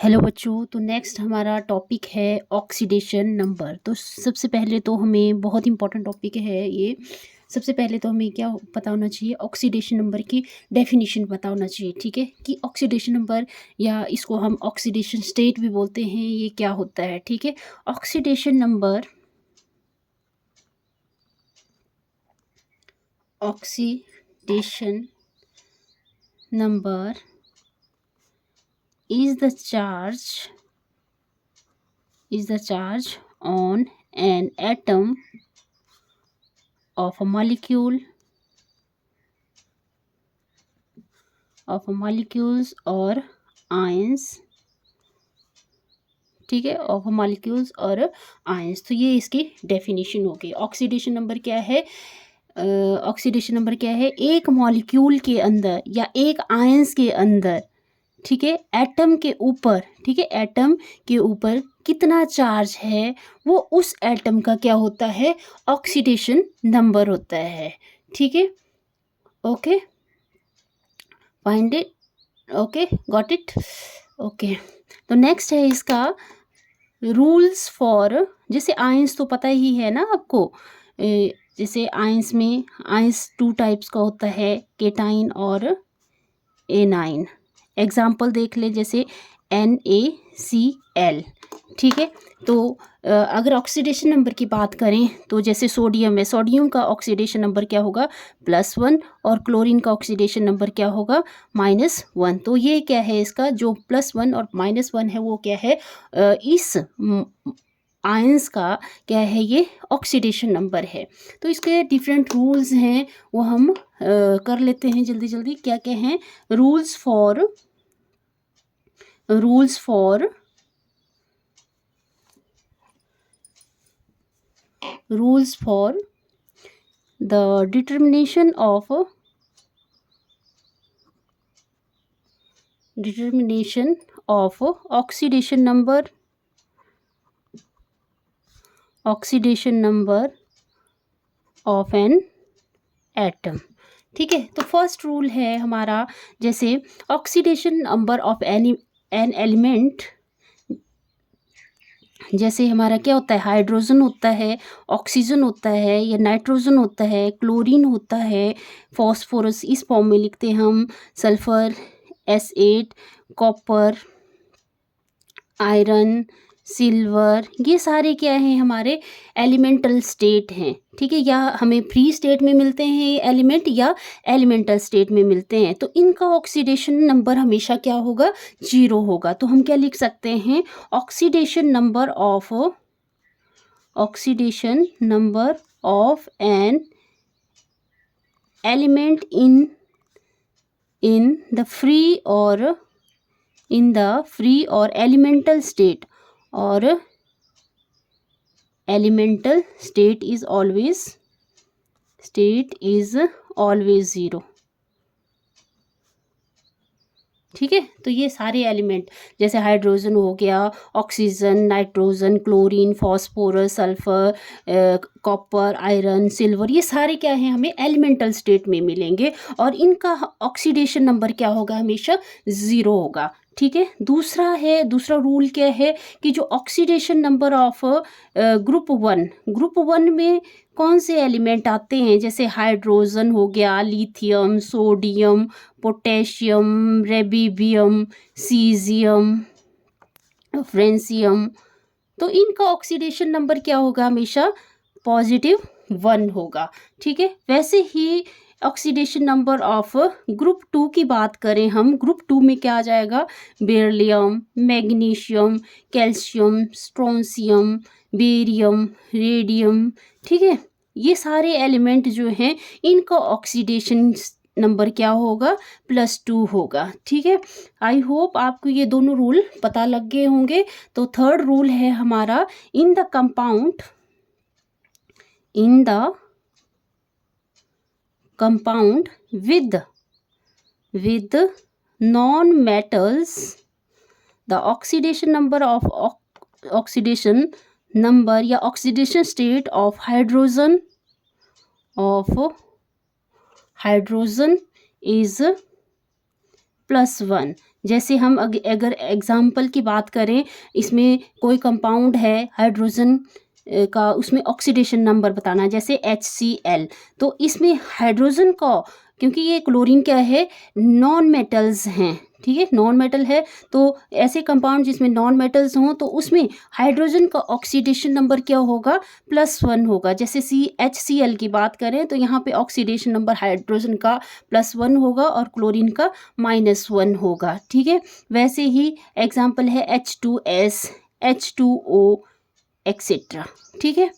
Hello बच्चों, तो next हमारा टॉपिक है ऑक्सीडेशन नंबर। तो सबसे पहले तो हमें बहुत इंपॉर्टेंट टॉपिक है ये। सबसे पहले तो हमें क्या पता होना चाहिए, ऑक्सीडेशन नंबर की डेफिनेशन पता होना चाहिए। ठीक है, कि ऑक्सीडेशन नंबर या इसको हम ऑक्सीडेशन स्टेट भी बोलते हैं, ये क्या होता है। ठीक है, oxidation number oxidation number is the charge on an atom of a molecule molecules or ions। ठीक है, ऑफ मॉलिक्यूल्स और आयंस। तो ये इसकी डेफिनेशन हो गई। ऑक्सीडेशन नंबर क्या है? ऑक्सीडेशन नंबर क्या है? एक मॉलिक्यूल के अंदर या एक आयंस के अंदर, ठीक है, एटम के ऊपर, ठीक है, एटम के ऊपर कितना चार्ज है, वो उस एटम का क्या होता है? ऑक्सीडेशन नंबर होता है। ठीक है, okay, find it, okay, got it, okay. तो नेक्स्ट है इसका रूल्स फॉर, जैसे आयंस तो पता ही है ना आपको। जैसे आयंस में आयंस टू टाइप्स का होता है, केटाइन और एनाइन। एग्जाम्पल देख ले, जैसे NaCl। ठीक है, तो अगर ऑक्सीडेशन नंबर की बात करें तो जैसे सोडियम है, सोडियम का ऑक्सीडेशन नंबर क्या होगा? +1, और क्लोरीन का ऑक्सीडेशन नंबर क्या होगा? -1। तो ये क्या है, इसका जो +1 और -1 है वो क्या है? इस आयंस का क्या है, ये ऑक्सीडेशन नंबर है। तो इसके डिफरेंट रूल्स हैं, वो हम कर लेते हैं जल्दी जल्दी। क्या क्या हैं? Rules for the determination of oxidation number of an atom। ठीक है, तो फर्स्ट रूल है हमारा, जैसे oxidation number of an element, जैसे हमारा क्या होता है? हाइड्रोजन होता है, ऑक्सीजन होता है, या नाइट्रोजन होता है, क्लोरीन होता है, फॉस्फोरस इस फॉर्म में लिखते हैं हम, sulphur S8, copper, iron, silver, ये सारे क्या हैं? हमारे एलिमेंटल स्टेट हैं। ठीक है, या हमें फ्री स्टेट में मिलते हैं ये एलिमेंट, या एलिमेंटल स्टेट में मिलते हैं। तो इनका ऑक्सीडेशन नंबर हमेशा क्या होगा? 0 होगा। तो हम क्या लिख सकते हैं? Oxidation number of an element in the free or elemental state, or elemental state is always 0। ठीक है, तो ये सारे एलिमेंट, जैसे हाइड्रोजन हो गया, oxygen, nitrogen, chlorine, phosphorus, sulphur, copper, iron, silver, ये सारे क्या हैं? हमें एलिमेंटल स्टेट में मिलेंगे, और इनका ऑक्सीडेशन नंबर क्या होगा? हमेशा 0 होगा। ठीक है, दूसरा रूल क्या है कि जो ऑक्सीडेशन नंबर ऑफ ग्रुप 1 में कौन से एलिमेंट आते हैं? जैसे हाइड्रोजन हो गया, lithium, sodium, potassium, rubidium, caesium, francium. तो इनका ऑक्सीडेशन नंबर क्या होगा? हमेशा +1 होगा। ठीक है, वैसे ही ऑक्सीडेशन नंबर ऑफ ग्रुप 2 की बात करें हम, ग्रुप 2 में क्या आ जाएगा? Beryllium, magnesium, calcium, strontium, barium, radium. ठीक है, ये सारे एलिमेंट जो हैं, इनका ऑक्सीडेशन नंबर क्या होगा? +2 होगा। ठीक है, आई होप आपको ये दोनों रूल पता लग गए होंगे। तो थर्ड रूल है हमारा, in the compound with non-metals, the oxidation number या oxidation state of hydrogen is +1। जैसे हम अगर एग्जाम्पल की बात करें, इसमें कोई कंपाउंड है हाइड्रोजन का, उसमें ऑक्सीडेशन नंबर बताना है, जैसे HCl। तो इसमें हाइड्रोजन का, क्योंकि ये क्लोरीन क्या है, नॉन मेटल्स हैं, ठीक है, नॉन मेटल है। तो ऐसे कंपाउंड जिसमें नॉन मेटल्स हों तो उसमें हाइड्रोजन का ऑक्सीडेशन नंबर क्या होगा, +1 होगा। जैसे HCl की बात करें तो यहाँ पे ऑक्सीडेशन नंबर हाइड्रोजन का +1 होगा और क्लोरीन का -1 होगा, ठीक है। वैसे ही एग्जाम्पल है H2S, H2O एक्सेट्रा, ठीक है।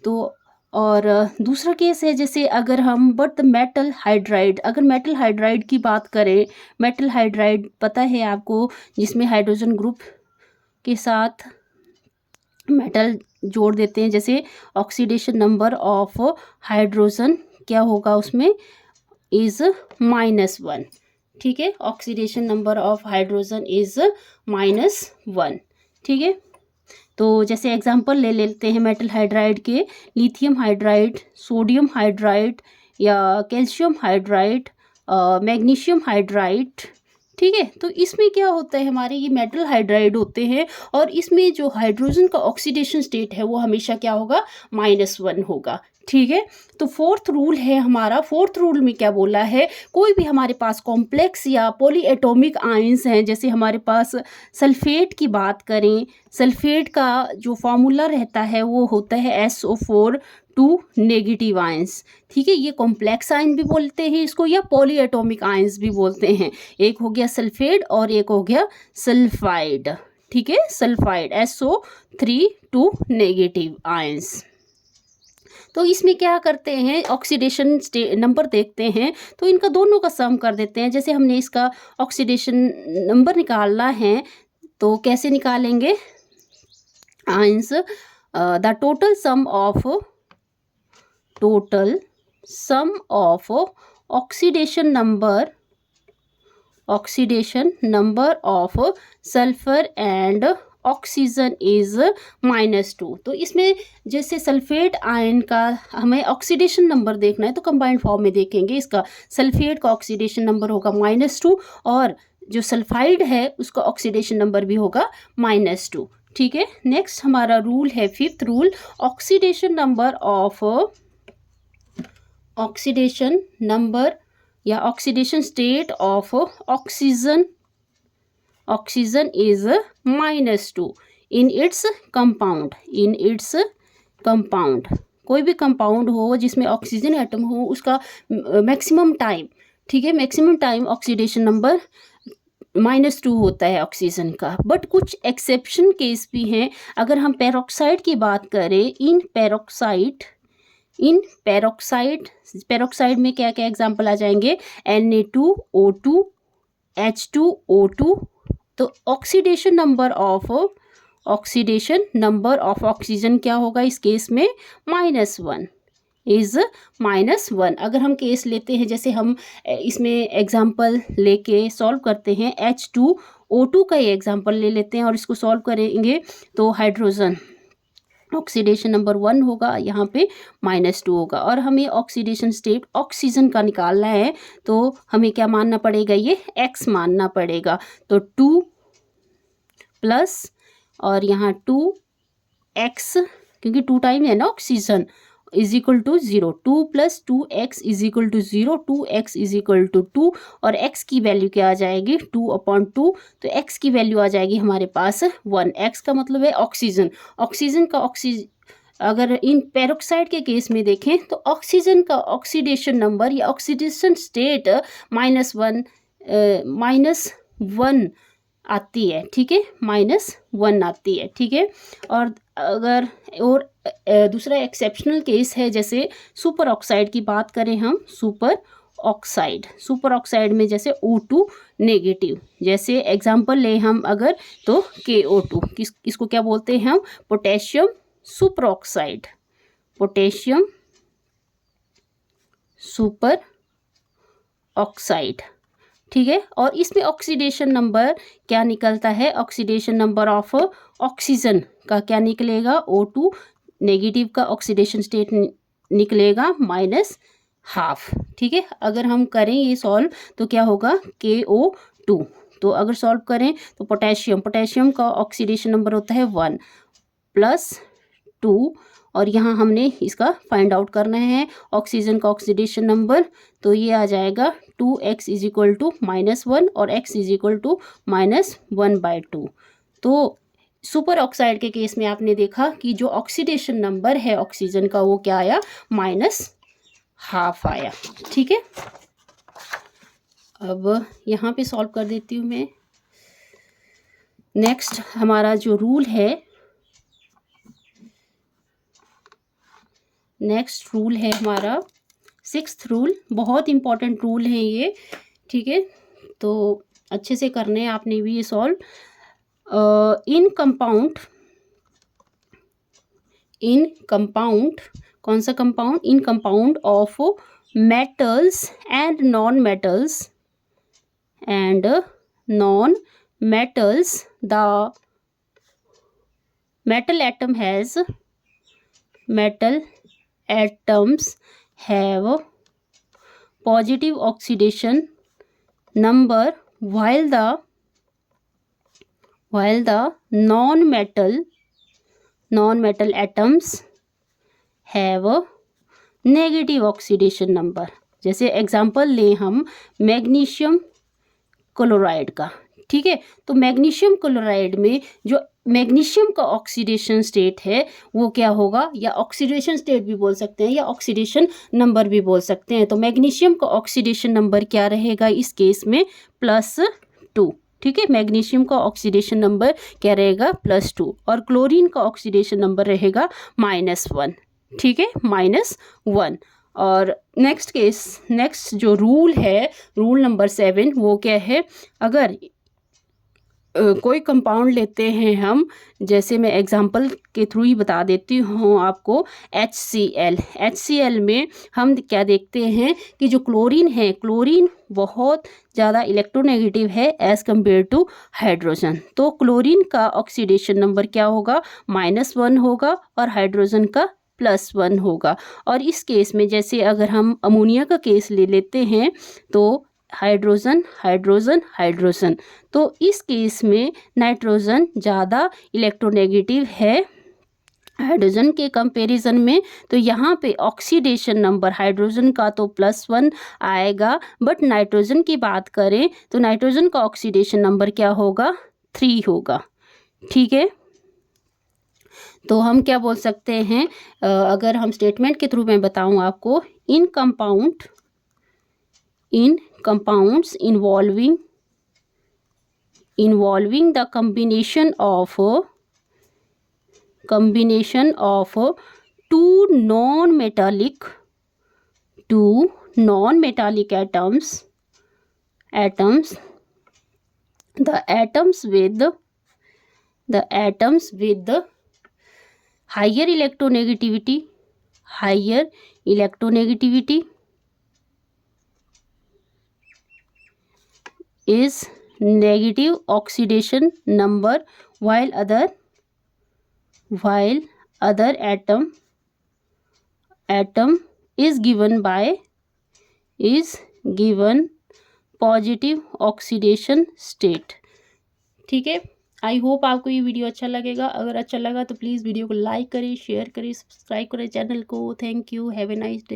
तो और दूसरा केस है, जैसे अगर हम बट मेटल हाइड्राइड, अगर मेटल हाइड्राइड की बात करें, मेटल हाइड्राइड पता है आपको, जिसमें हाइड्रोजन ग्रुप के साथ मेटल जोड़ देते हैं, जैसे ऑक्सीडेशन नंबर ऑफ हाइड्रोजन क्या होगा उसमें, इज़ -1, ठीक है। Oxidation number of hydrogen is -1, ठीक है। तो जैसे एग्जांपल ले लेते हैं मेटल हाइड्राइड के, लिथियम हाइड्राइड, सोडियम हाइड्राइड या कैल्शियम हाइड्राइड, मैग्नीशियम हाइड्राइड, ठीक है। तो इसमें क्या होता है, हमारे ये मेटल हाइड्राइड होते हैं और इसमें जो हाइड्रोजन का ऑक्सीडेशन स्टेट है वो हमेशा क्या होगा, -1 होगा, ठीक है। तो फोर्थ रूल है हमारा, फोर्थ रूल में क्या बोला है, कोई भी हमारे पास कॉम्प्लेक्स या पॉलीएटॉमिक आयंस हैं, जैसे हमारे पास सल्फेट की बात करें, सल्फेट का जो फॉर्मूला रहता है वो होता है SO4 2 नेगेटिव आयंस, ठीक है। ये कॉम्प्लेक्स आयन भी बोलते हैं इसको, या पॉलीएटॉमिक आयंस भी बोलते हैं। एक हो गया सल्फेट और एक हो गया सल्फाइड, ठीक है, सल्फाइड SO3 2 नेगेटिव आयंस। तो इसमें क्या करते हैं, ऑक्सीडेशन नंबर देखते हैं तो इनका दोनों का सम कर देते हैं। जैसे हमने इसका ऑक्सीडेशन नंबर निकालना है तो कैसे निकालेंगे, ions the total sum of oxidation number of sulphur and oxygen is -2। तो इसमें जैसे सल्फेट आयन का हमें ऑक्सीडेशन नंबर देखना है तो कंबाइंड फॉर्म में देखेंगे। इसका सल्फेट का ऑक्सीडेशन नंबर होगा -2 और जो सल्फाइड है उसका ऑक्सीडेशन नंबर भी होगा -2, ठीक है। नेक्स्ट हमारा रूल है, फिफ्थ रूल, ऑक्सीडेशन नंबर या oxidation state of oxygen is -2 in its compound. कोई भी कंपाउंड हो जिसमें ऑक्सीजन एटम हो उसका मैक्सिमम टाइम, ठीक है, मैक्सिमम टाइम ऑक्सीडेशन नंबर -2 होता है ऑक्सीजन का। बट कुछ एक्सेप्शन केस भी हैं। अगर हम पेरोक्साइड की बात करें, इन पेरोक्साइड में क्या क्या एग्जांपल आ जाएंगे, Na2O2, H2O2। तो ऑक्सीडेशन नंबर ऑफ ऑक्सीजन क्या होगा इस केस में, -1 इज -1। अगर हम केस लेते हैं, जैसे हम इसमें एग्जांपल लेके सॉल्व करते हैं, H2O2 का ये एग्जांपल ले लेते हैं और इसको सॉल्व करेंगे तो हाइड्रोजन ऑक्सीडेशन नंबर 1 होगा, यहाँ पे -2 होगा। और हमें ऑक्सीडेशन स्टेट ऑक्सीजन का निकालना है तो हमें क्या मानना पड़ेगा, ये X मानना पड़ेगा। तो 2 प्लस और यहाँ 2x, क्योंकि 2 टाइम है ना oxygen, is equal to 0, 2 + 2x is equal to 0, 2x is equal to 2 और x की वैल्यू क्या आ जाएगी, 2/2। तो x की वैल्यू आ जाएगी हमारे पास 1। x का मतलब है ऑक्सीजन का अगर इन पेरोक्साइड के केस में देखें तो ऑक्सीजन का ऑक्सीडेशन नंबर या ऑक्सीडेशन स्टेट -1 आती है, ठीक है, -1 आती है, ठीक है। और अगर दूसरा एक्सेप्शनल केस है, जैसे सुपर ऑक्साइड की बात करें हम, सुपर ऑक्साइड में जैसे O2 नेगेटिव, जैसे एग्जांपल ले हम अगर तो KO2, इसको क्या बोलते हैं हम, पोटेशियम सुपर ऑक्साइड, ठीक है। और इसमें ऑक्सीडेशन नंबर क्या निकलता है, ऑक्सीडेशन नंबर ऑफ ऑक्सीजन का क्या निकलेगा, O2 नेगेटिव का ऑक्सीडेशन स्टेट निकलेगा -1/2, ठीक है। अगर हम करें ये सॉल्व तो क्या होगा, KO2 तो अगर सॉल्व करें तो पोटेशियम का ऑक्सीडेशन नंबर होता है 1 + 2 और यहाँ हमने इसका फाइंड आउट करना है ऑक्सीजन का ऑक्सीडेशन नंबर। तो ये आ जाएगा 2x = -1 और x = -1/2। तो सुपर ऑक्साइड के केस में आपने देखा कि जो ऑक्सीडेशन नंबर है ऑक्सीजन का वो क्या आया, -½ आया। ठीक है, अब यहाँ पे सॉल्व कर देती हूँ मैं। नेक्स्ट हमारा जो रूल है, नेक्स्ट रूल है हमारा 6th रूल। बहुत इंपॉर्टेंट रूल है ये। ठीक है, तो अच्छे से करने हैं आपने भी ये सॉल्व। इन कंपाउंड कौन सा compound, in compound of metals and non metals the metal atoms have positive oxidation number while the non-metal atoms have negative oxidation number. जैसे एग्जांपल लें हम मैग्नीशियम क्लोराइड का। ठीक है, तो मैग्नीशियम क्लोराइड में जो मैग्नीशियम का ऑक्सीडेशन स्टेट है वो क्या होगा, या ऑक्सीडेशन स्टेट भी बोल सकते हैं या ऑक्सीडेशन नंबर भी बोल सकते हैं। तो मैग्नीशियम का ऑक्सीडेशन नंबर क्या रहेगा इस केस में, +2। ठीक है, मैग्नीशियम का ऑक्सीडेशन नंबर क्या रहेगा, +2 और क्लोरीन का ऑक्सीडेशन नंबर रहेगा -1। ठीक है, -1। और नेक्स्ट जो रूल है, रूल नंबर 7, वो क्या है, अगर कोई कंपाउंड लेते हैं हम, जैसे मैं एग्जांपल के थ्रू ही बता देती हूँ आपको, HCl में हम क्या देखते हैं कि जो क्लोरीन है, क्लोरीन बहुत ज़्यादा इलेक्ट्रोनेगेटिव है एज़ कम्पेयर टू हाइड्रोजन। तो क्लोरीन का ऑक्सीडेशन नंबर क्या होगा, -1 होगा और हाइड्रोजन का +1 होगा। और इस केस में जैसे अगर हम अमोनिया का केस ले लेते हैं तो हाइड्रोजन, तो इस केस में नाइट्रोजन ज़्यादा इलेक्ट्रोनेगेटिव है हाइड्रोजन के कंपैरिजन में। तो यहाँ पे ऑक्सीडेशन नंबर हाइड्रोजन का तो +1 आएगा, बट नाइट्रोजन की बात करें तो नाइट्रोजन का ऑक्सीडेशन नंबर क्या होगा, 3 होगा। ठीक है, तो हम क्या बोल सकते हैं, अगर हम स्टेटमेंट के थ्रू मैं बताऊं आपको, इन compounds involving the combination of two non-metallic atoms, the atoms with higher electronegativity is negative oxidation number, while other atom is given positive oxidation state। ठीक है, आई होप आपको ये वीडियो अच्छा लगेगा। अगर अच्छा लगा तो प्लीज़ वीडियो को लाइक करें, शेयर करें, सब्सक्राइब करें चैनल को। Thank you, have a nice day.